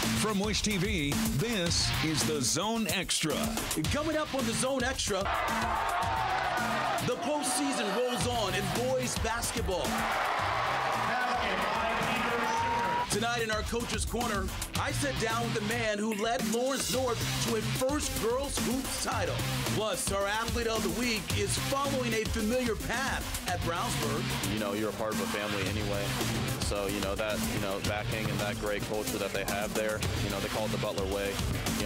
From Wish TV, this is The Zone Extra. Coming up on The Zone Extra, the postseason rolls on in boys basketball. Tonight in our Coach's Corner, I sit down with the man who led Lawrence North to a first girls hoops title. Plus, our athlete of the week is following a familiar path at Brownsburg. You know, you're a part of a family anyway. So, that backing and that great culture that they have there, they call it the Butler way.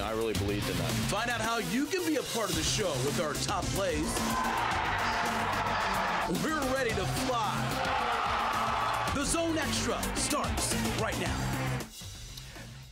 I really believed in that. Find out how you can be a part of the show with our top plays. We're ready to fly. The Zone Extra starts right now.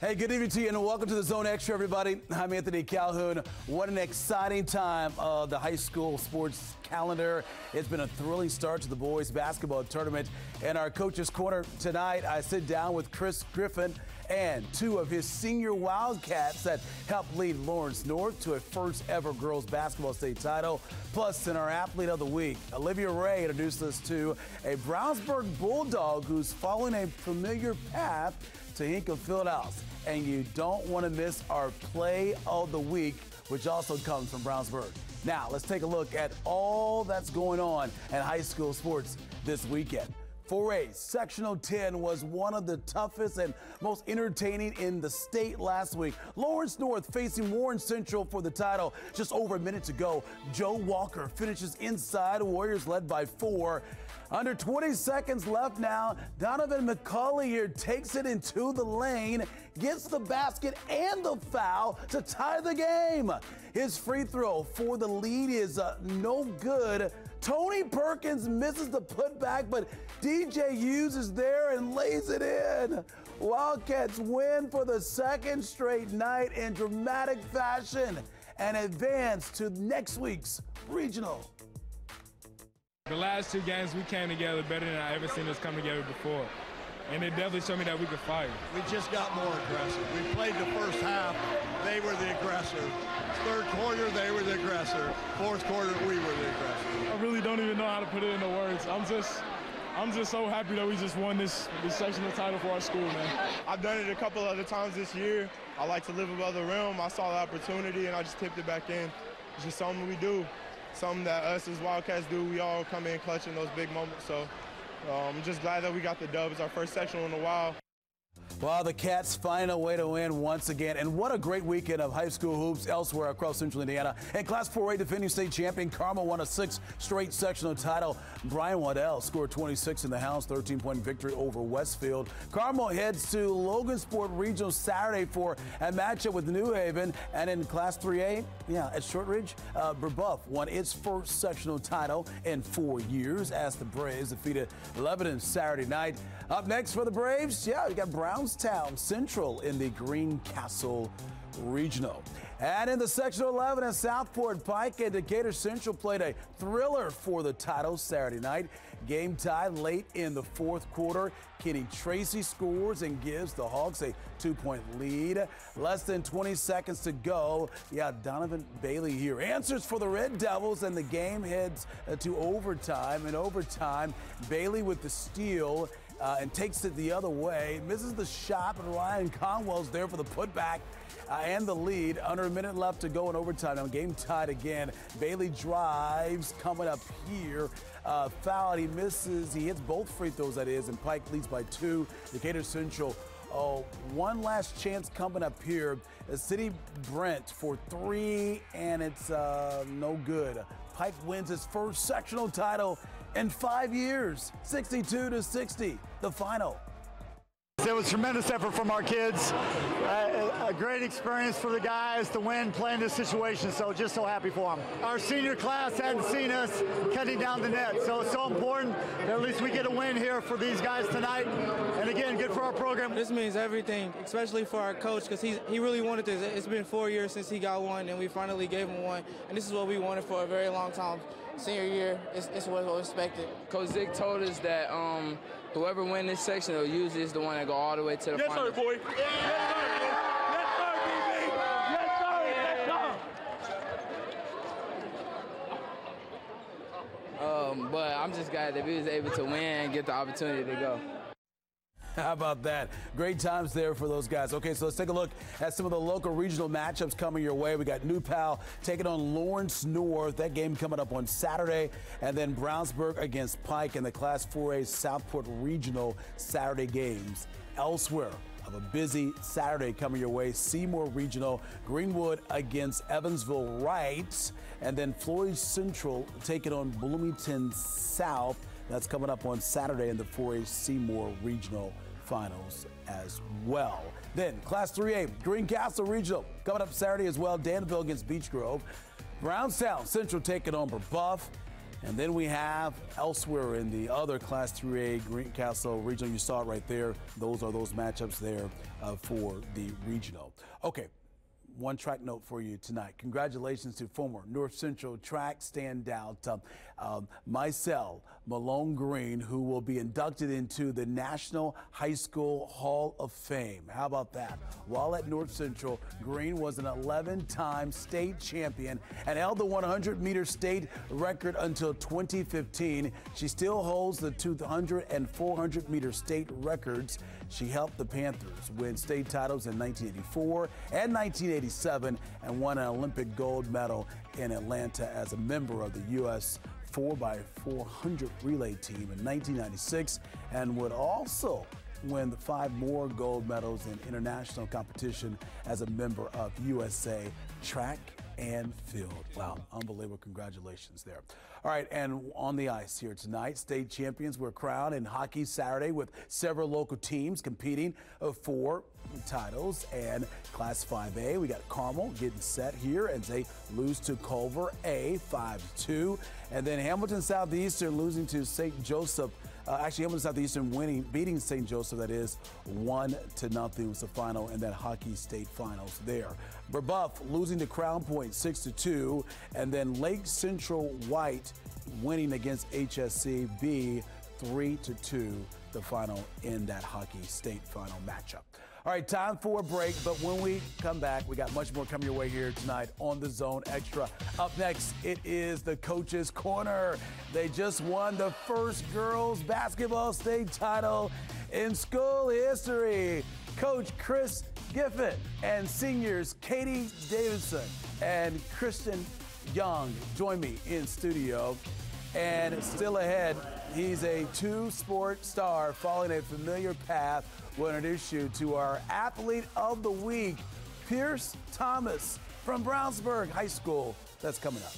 Hey, good evening to you and welcome to The Zone Extra, everybody. I'm Anthony Calhoun. What an exciting time of the high school sports calendar. It's been a thrilling start to the boys basketball tournament. In our Coach's Corner tonight, I sit down with Chris Griffin and two of his senior Wildcats that helped lead Lawrence North to a first ever girls basketball state title. Plus, in our athlete of the week, Olivia Ray introduced us to a Brownsburg Bulldog who's following a familiar path to Hinkle Fieldhouse. And you don't want to miss our play of the week, which also comes from Brownsburg. Now, let's take a look at all that's going on in high school sports this weekend. 4A Sectional 10 was one of the toughest and most entertaining in the state last week. Lawrence North facing Warren Central for the title. Just over a minute to go. Joe Walker finishes inside. Warriors led by 4. Under 20 seconds left now. Donovan McCauley here takes it into the lane, gets the basket and the foul to tie the game. His free throw for the lead is no good. Tony Perkins misses the putback, but DJ Hughes is there and lays it in. Wildcats win for the second straight night in dramatic fashion and advance to next week's regional. The last two games, we came together better than I ever seen us come together before. And it definitely showed me that we could fight. We just got more aggressive. We played the first half, they were the aggressor. Third quarter, they were the aggressor. Fourth quarter, we were the aggressor. I really don't even know how to put it into words. I'm just so happy that we just won this sectional title for our school, man. I've done it a couple other times this year. I like to live above the rim. I saw the opportunity, and I just tipped it back in. It's just something we do, something that us as Wildcats do. We all come in clutch in those big moments, so I'm just glad that we got the dub. It's our first sectional in a while. Well, the Cats find a way to win once again. And what a great weekend of high school hoops elsewhere across Central Indiana. And Class 4A defending state champion Carmel won a 6th straight sectional title. Brian Waddell scored 26 in the house, 13-point victory over Westfield. Carmel heads to Logansport Regional Saturday for a matchup with New Haven. And in Class 3A, at Shortridge, Brebeuf won its first sectional title in 4 years as the Braves defeated Lebanon Saturday night. Up next for the Braves, we got Brownstown Central in the Greencastle Regional. And in the Sectional 11 at Southport, Pike and Decatur Central played a thriller for the title Saturday night. Game tied late in the fourth quarter. Kenny Tracy scores and gives the Hawks a 2-point lead. Less than 20 seconds to go. Donovan Bailey here answers for the Red Devils, and the game heads to overtime. In overtime, Bailey with the steal and takes it the other way. Misses the shot, but Ryan Conwell's there for the putback and the lead. Under a minute left to go in overtime. Now game tied again. Bailey drives, coming up here. Foul, he misses. He hits both free throws, that is, and Pike leads by 2. Decatur Central, one last chance coming up here. City Brent for 3, and it's no good. Pike wins his first sectional title in 5 years, 62-60, the final. It was tremendous effort from our kids. A great experience for the guys to win playing this situation, so just so happy for them. Our senior class hadn't seen us cutting down the net, so it's so important that at least we get a win here for these guys tonight. And again, good for our program. This means everything, especially for our coach, because he really wanted this. It's been 4 years since he got one, and we finally gave him one. And this is what we wanted for a very long time. Senior year, it's what we expected. Coach Zick told us that whoever wins this section usually is the one that go all the way to the final. Yes, sir, boy. Yes, sir. Yes, sir, BB. Yes, sir. Yes, sir. But I'm just glad that we was able to win and get the opportunity to go. How about that? Great times there for those guys. Okay, so let's take a look at some of the local regional matchups coming your way. We got New Pal taking on Lawrence North. That game coming up on Saturday. And then Brownsburg against Pike in the Class 4A Southport Regional Saturday games. Elsewhere of a busy Saturday coming your way, Seymour Regional, Greenwood against Evansville Wright. And then Floyd Central taking on Bloomington South. That's coming up on Saturday in the 4A Seymour Regional Finals as well. Then Class 3A, Greencastle Regional coming up Saturday as well. Danville against Beech Grove. Brownstown Central taking on Brebeuf. And then we have elsewhere in the other Class 3A Greencastle Regional. You saw it right there. Those are those matchups there for the regional. Okay. One track note for you tonight. Congratulations to former North Central track standout Micelle Malone Green, who will be inducted into the National High School Hall of Fame. How about that? While at North Central, Green was an 11-time state champion and held the 100-meter state record until 2015. She still holds the 200 and 400-meter state records. She helped the Panthers win state titles in 1984 and 1987 and won an Olympic gold medal in Atlanta as a member of the U.S. 4x400 relay team in 1996 and would also win the 5 more gold medals in international competition as a member of USA Track and Field. Wow, unbelievable. Congratulations there. All right, and on the ice here tonight, state champions were crowned in hockey Saturday with several local teams competing for titles. And Class 5A, we got Carmel getting set here as they lose to Culver A 5-2. And then Hamilton Southeastern losing to St. Joseph. Hamilton Southeastern beating St. Joseph, that is 1-0 was the final in that hockey state finals there. Brebeuf losing to Crown Point 6-2, and then Lake Central White winning against HSCB 3-2, the final in that hockey state final matchup. All right, time for a break, but when we come back, we got much more coming your way here tonight on the Zone Extra. Up next, it is the Coach's Corner. They just won the first girls basketball state title in school history. Coach Chris Giffen and seniors Katie Davidson and Christian Young join me in studio. And still ahead, he's a 2-sport star following a familiar path. We'll introduce you to our Athlete of the Week, Pierce Thomas from Brownsburg High School. That's coming up.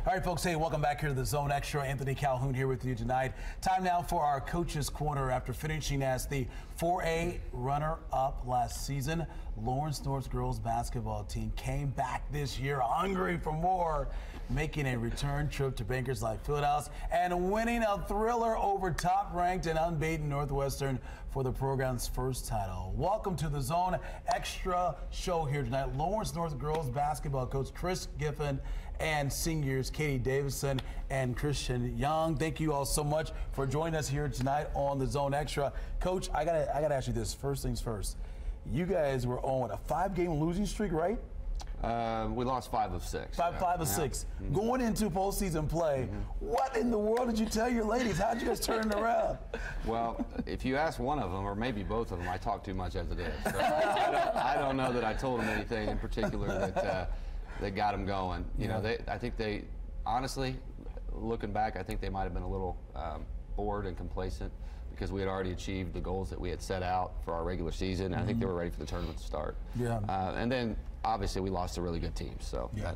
All right, folks, hey, welcome back here to the Zone Extra. Anthony Calhoun here with you tonight. Time now for our Coach's Corner. After finishing as the 4A runner-up last season, Lawrence North girls basketball team came back this year hungry for more, making a return trip to Bankers Life Fieldhouse and winning a thriller over top-ranked and unbeaten Northwestern for the program's first title. Welcome to the Zone Extra show here tonight. Lawrence North girls basketball coach Chris Giffen and seniors Katie Davidson and Christian Young. Thank you all so much for joining us here tonight on the Zone Extra. Coach, I gotta ask you this. First things first. You guys were on a 5-game losing streak, right? We lost 5 of 6. Five of 6. Mm-hmm. Going into postseason play, what in the world did you tell your ladies? How'd you guys turn it around? Well, if you ask one of them, or maybe both of them, I talk too much as it is. So I don't know that I told them anything in particular that got them going. You know, I think they, honestly, looking back, I think they might have been a little bored and complacent because we had already achieved the goals that we had set out for our regular season. And I think they were ready for the tournament to start. Yeah. And then, obviously, we lost a really good team. So yeah.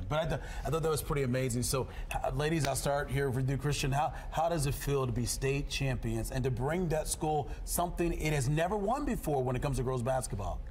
But I thought that was pretty amazing. So, ladies, I'll start here with you, Christian. How does it feel to be state champions and to bring that school something it has never won before when it comes to girls basketball?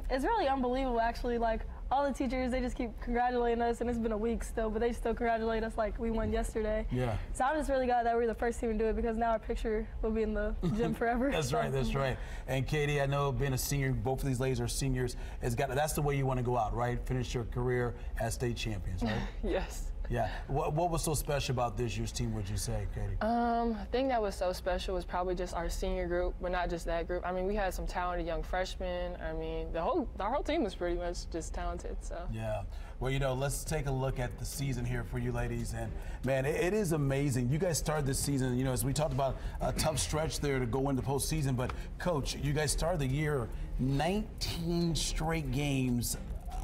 It's really unbelievable, actually. Like, all the teachers, they just keep congratulating us, and it's been a week still, but they still congratulate us like we won yesterday. Yeah. So I'm just really glad that we're the first team to do it because now our picture will be in the gym forever. That's right. And Katie, I know being a senior, both of these ladies are seniors, that's the way you want to go out, right? Finish your career as state champions, right? Yes. Yeah. What was so special about this year's team, would you say, Katie? I think that was so special was probably just our senior group, but not just that group. I mean, we had some talented young freshmen. I mean, our whole team was pretty much just talented. So. Yeah. Well, you know, let's take a look at the season here for you ladies. And, man, it is amazing. You guys started this season, you know, as we talked about a tough stretch there to go into postseason. But, Coach, you guys started the year 19 straight games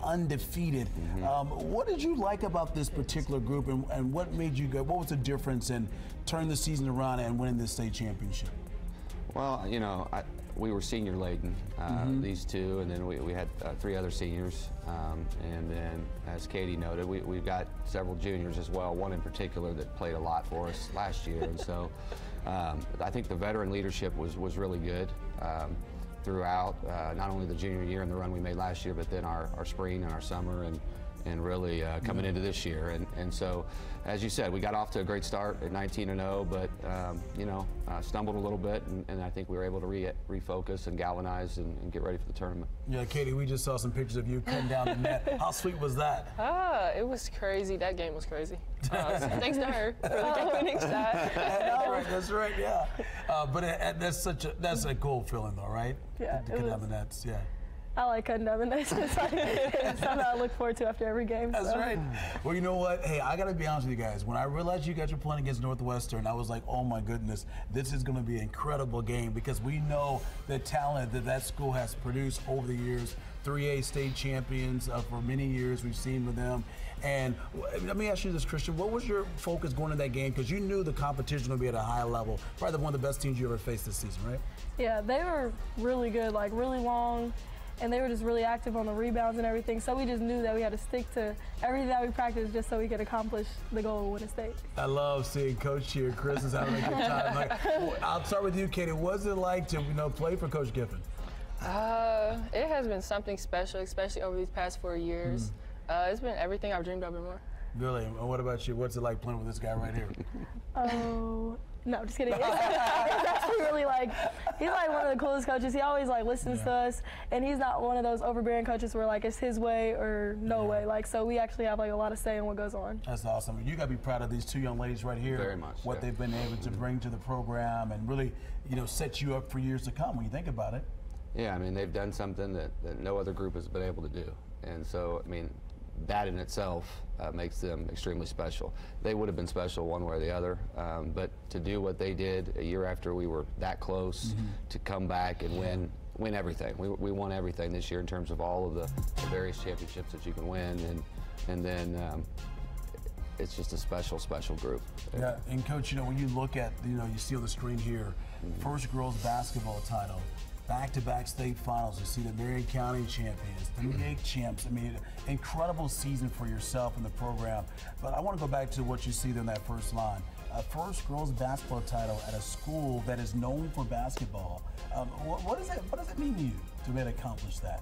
undefeated. What did you like about this particular group, and what made you go? What was the difference in turning the season around and winning the state championship? Well, you know, we were senior laden, these two, and then we had 3 other seniors, and then as Katie noted, we've got several juniors as well. One in particular that played a lot for us last year, and so I think the veteran leadership was really good. Throughout, not only the junior year and the run we made last year, but then our spring and our summer and really coming into this year. And so, as you said, we got off to a great start at 19-0, but, you know, stumbled a little bit, and I think we were able to refocus and galvanize and get ready for the tournament. Yeah, Katie, we just saw some pictures of you cutting down the net. How sweet was that? It was crazy. That game was crazy. Thanks to her for the game-winning shot. That's right, yeah. But that's a cool feeling, though, right? Yeah. To cut down the nets, yeah. I like cutting down the nets. It's something I look forward to after every game. That's right. Well, you know what? Hey, I got to be honest with you guys. When I realized you guys were playing against Northwestern, I was like, oh, my goodness, this is going to be an incredible game because we know the talent that school has produced over the years. 3A state champions for many years. We've seen with them. And let me ask you this, Christian. What was your focus going into that game? Because you knew the competition was going to be at a high level. Probably one of the best teams you ever faced this season, right? Yeah, they were really good, like really long. And they were just really active on the rebounds and everything. So we just knew that we had to stick to everything that we practiced just so we could accomplish the goal of win a state. I love seeing Coach here. Chris is having a good time. I'll start with you, Katie. What's it like to play for Coach Giffen? It has been something special, especially over these past 4 years. It's been everything I've dreamed of and more. Really? And what about you? What's it like playing with this guy right here? Oh. No, just kidding. It's actually really he's one of the coolest coaches. He always listens to us, and he's not one of those overbearing coaches where it's his way or no way. So we actually have a lot of say in what goes on. That's awesome. You got to be proud of these 2 young ladies right here. Very much. What they've been able to bring to the program and really, set you up for years to come when you think about it. Yeah, I mean, they've done something that no other group has been able to do. And so, I mean, that in itself makes them extremely special. They would have been special one way or the other, but to do what they did a year after we were that close, to come back and win everything. We won everything this year in terms of all of the various championships that you can win, and then it's just a special, special group. Yeah, and Coach, when you look at, you see on the screen here, first girls basketball title, back-to-back state finals. You see the Marion County champions, the NAIC champs. I mean, incredible season for yourself and the program. But I want to go back to what you see there in that first line. First girls basketball title at a school that is known for basketball. What does it mean to you to be able to accomplish that?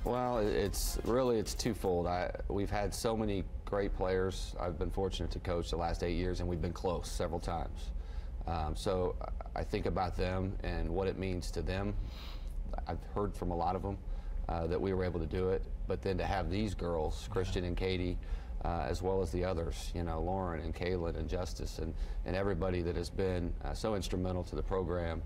Well, it's twofold. We've had so many great players. I've been fortunate to coach the last 8 years, and we've been close several times. So I think about them and what it means to them. I've heard from a lot of them that we were able to do it, but then to have these girls, Christian and Katie, as well as the others, Lauren and Kaylin and Justice and everybody that has been so instrumental to the program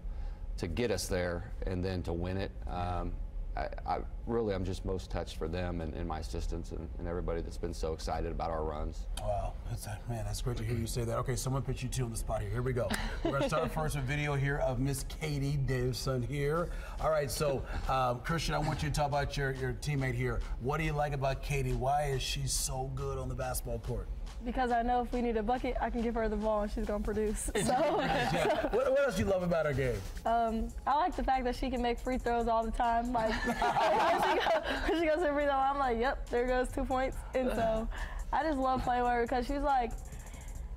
to get us there and then to win it. I'm just most touched for them and my assistants and everybody that's been so excited about our runs. Wow, that's great to hear you say that. Okay, someone put you 2 on the spot here. Here we go. We're going to start first with video here of Miss Katie Davison here. All right, so Christian, I want you to talk about your teammate here. What do you like about Katie? Why is she so good on the basketball court? Because I know if we need a bucket, I can give her the ball and she's going to produce. So. What else do you love about her game? I like the fact that she can make free throws all the time. When she goes to the free throw, I'm like, yep, there goes 2 points. And so I just love playing with her because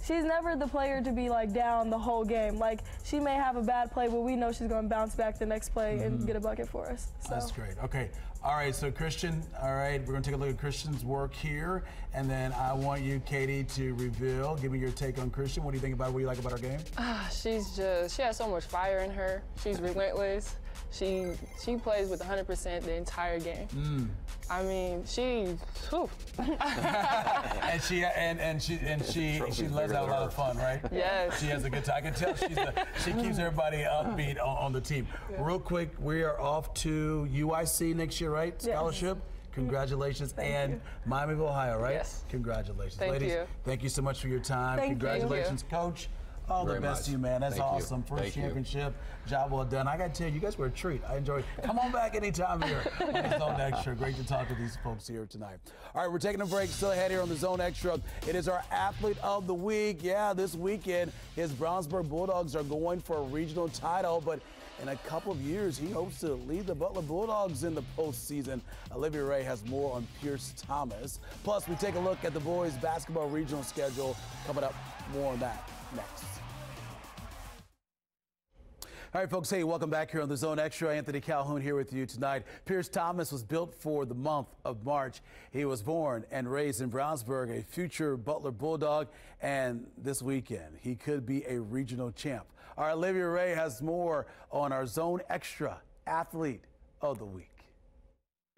she's never the player to be down the whole game. She may have a bad play, but we know she's going to bounce back the next play and get a bucket for us. So. That's great. Okay. All right, so Christian, we're going to take a look at Christian's work here, and then I want you, Katie, to reveal. Give me your take on Christian. What do you think about what you like about her game? She has so much fire in her. She's relentless. She plays with 100% the entire game. I mean, she, whew. and she loves to have a lot of fun, right? Yes. She has a good time. I can tell she keeps everybody upbeat on the team. Yeah. Real quick, we are off to UIC next year, right? Scholarship. Yes. Congratulations. Thank you. Miami of Ohio, right? Yes. Congratulations. Thank Ladies, you. Thank you so much for your time. Congratulations, Coach. All the best to you, man. That's awesome. First championship. Job well done. I got to tell you, you guys were a treat. I enjoyed it. Come on back anytime here on the Zone Extra. Great to talk to these folks here tonight. All right, we're taking a break. Still ahead here on the Zone Extra. It is our Athlete of the Week. Yeah, this weekend, his Brownsburg Bulldogs are going for a regional title, but in a couple of years, he hopes to lead the Butler Bulldogs in the postseason. Olivia Ray has more on Pierce Thomas. Plus, we take a look at the boys' basketball regional schedule. Coming up, more on that next. All right, folks, hey, welcome back here on the Zone Extra. Anthony Calhoun here with you tonight. Pierce Thomas was built for the month of March. He was born and raised in Brownsburg, a future Butler Bulldog, and this weekend he could be a regional champ. Our Olivia Ray has more on our Zone Extra Athlete of the Week.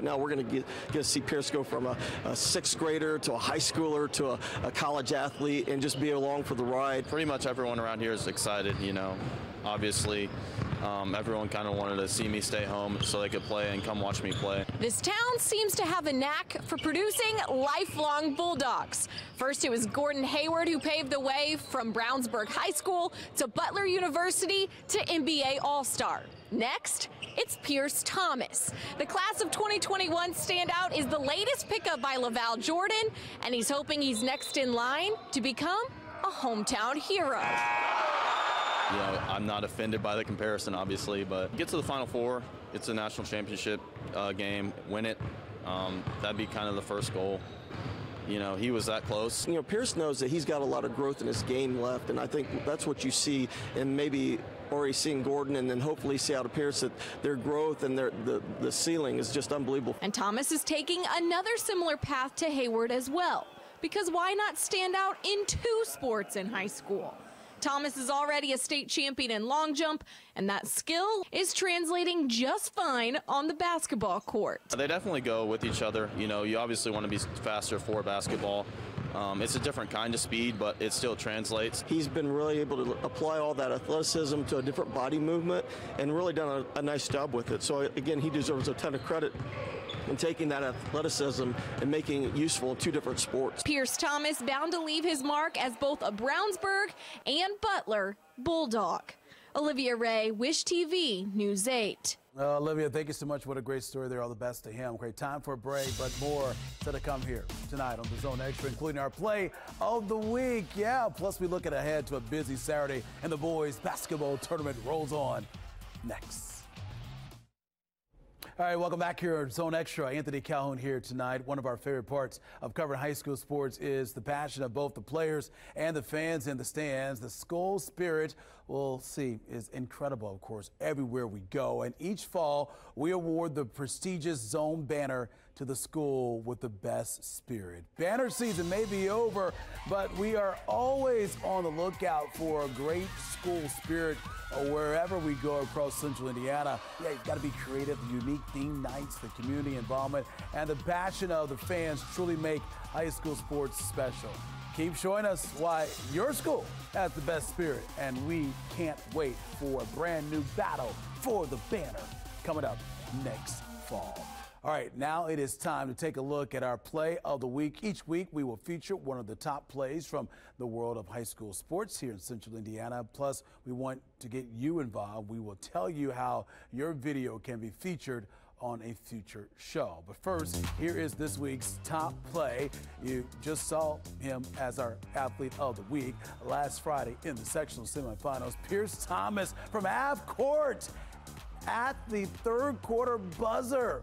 Now we're going to get to see Pierce go from a sixth grader to a high schooler to a college athlete and just be along for the ride. Pretty much everyone around here is excited, you know. Obviously, everyone kind of wanted to see me stay home so they could play and come watch me play. This town seems to have a knack for producing lifelong Bulldogs. First, it was Gordon Hayward who paved the way from Brownsburg High School to Butler University to NBA All-Star. Next, it's Pierce Thomas. The class of 2021 standout is the latest pickup by Laval Jordan, and he's hoping he's next in line to become a hometown hero. You know, I'm not offended by the comparison, obviously, but get to the Final Four. It's a national championship game. Win it. That'd be kind of the first goal. You know, he was that close. You know, Pierce knows that he's got a lot of growth in his game left, and I think that's what you see, and maybe already seeing Gordon and then hopefully see out of Pierce that their growth and the ceiling is just unbelievable. And Thomas is taking another similar path to Hayward as well, because why not stand out in two sports in high school? Thomas is already a state champion in long jump, and that skill is translating just fine on the basketball court. They definitely go with each other. You know, you obviously want to be faster for basketball. It's a different kind of speed, but it still translates. He's been really able to apply all that athleticism to a different body movement and really done a nice job with it. So, again, he deserves a ton of credit in taking that athleticism and making it useful in two different sports. Pierce Thomas bound to leave his mark as both a Brownsburg and Butler Bulldog. Olivia Ray, Wish TV, News 8. Olivia, thank you so much. What a great story there. All the best to him. Great time for a break, but more to come here tonight on the Zone Extra, including our play of the week. Yeah, plus we looking ahead to a busy Saturday, and the boys basketball tournament rolls on next. All right, welcome back here at Zone Extra. Anthony Calhoun here tonight. One of our favorite parts of covering high school sports is the passion of both the players and the fans in the stands. The school spirit, we'll see, is incredible, of course, everywhere we go. And each fall, we award the prestigious Zone banner to the school with the best spirit. Banner season may be over, but we are always on the lookout for a great school spirit wherever we go across Central Indiana. Yeah, you've got to be creative. The unique theme nights, the community involvement, and the passion of the fans truly make high school sports special. Keep showing us why your school has the best spirit, and we can't wait for a brand new battle for the banner coming up next fall. All right, now it is time to take a look at our play of the week. Each week, we will feature one of the top plays from the world of high school sports here in Central Indiana. Plus, we want to get you involved. We will tell you how your video can be featured on a future show. But first, here is this week's top play. You just saw him as our athlete of the week last Friday in the sectional semifinals. Pierce Thomas from half court at the third quarter buzzer.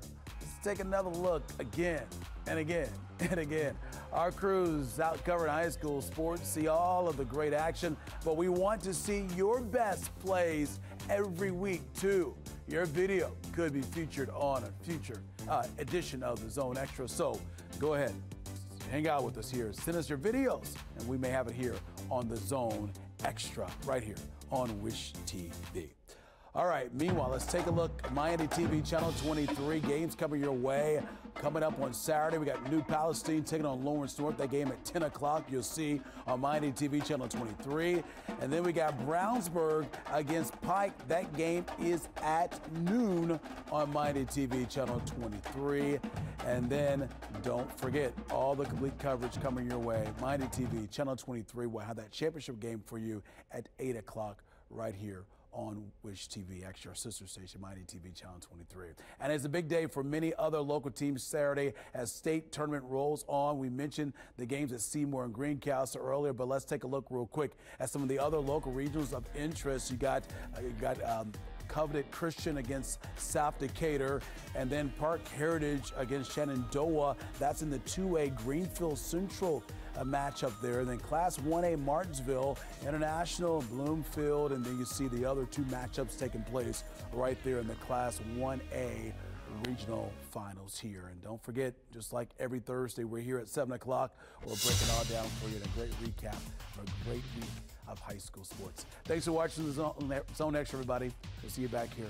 Take another look again and again and again. Our crews out covering high school sports see all of the great action, but we want to see your best plays every week too. Your video could be featured on a future edition of the Zone Extra. So go ahead, hang out with us here. Send us your videos, and we may have it here on the Zone Extra right here on Wish TV. All right, meanwhile, let's take a look. Miami TV Channel 23 games coming your way. Coming up on Saturday, we got New Palestine taking on Lawrence North. That game at 10 o'clock, you'll see on Miami TV Channel 23. And then we got Brownsburg against Pike. That game is at noon on Miami TV Channel 23. And then don't forget, all the complete coverage coming your way. Miami TV Channel 23 will have that championship game for you at 8 o'clock right here on Wish TV, actually our sister station, Mighty TV Channel 23. And it's a big day for many other local teams Saturday as state tournament rolls on. We mentioned the games at Seymour and Greencastle earlier, but let's take a look real quick at some of the other local regionals of interest. You got Covenant Christian against South Decatur, and then Park Heritage against Shenandoah. That's in the 2A Greenfield Central matchup there. And then Class 1A Martinsville International, Bloomfield, and then you see the other two matchups taking place right there in the Class 1A regional finals here. And don't forget, just like every Thursday, we're here at 7 o'clock. We're breaking all down for you in a great recap for a great week of high school sports. Thanks for watching the Zone Extra, everybody. We'll see you back here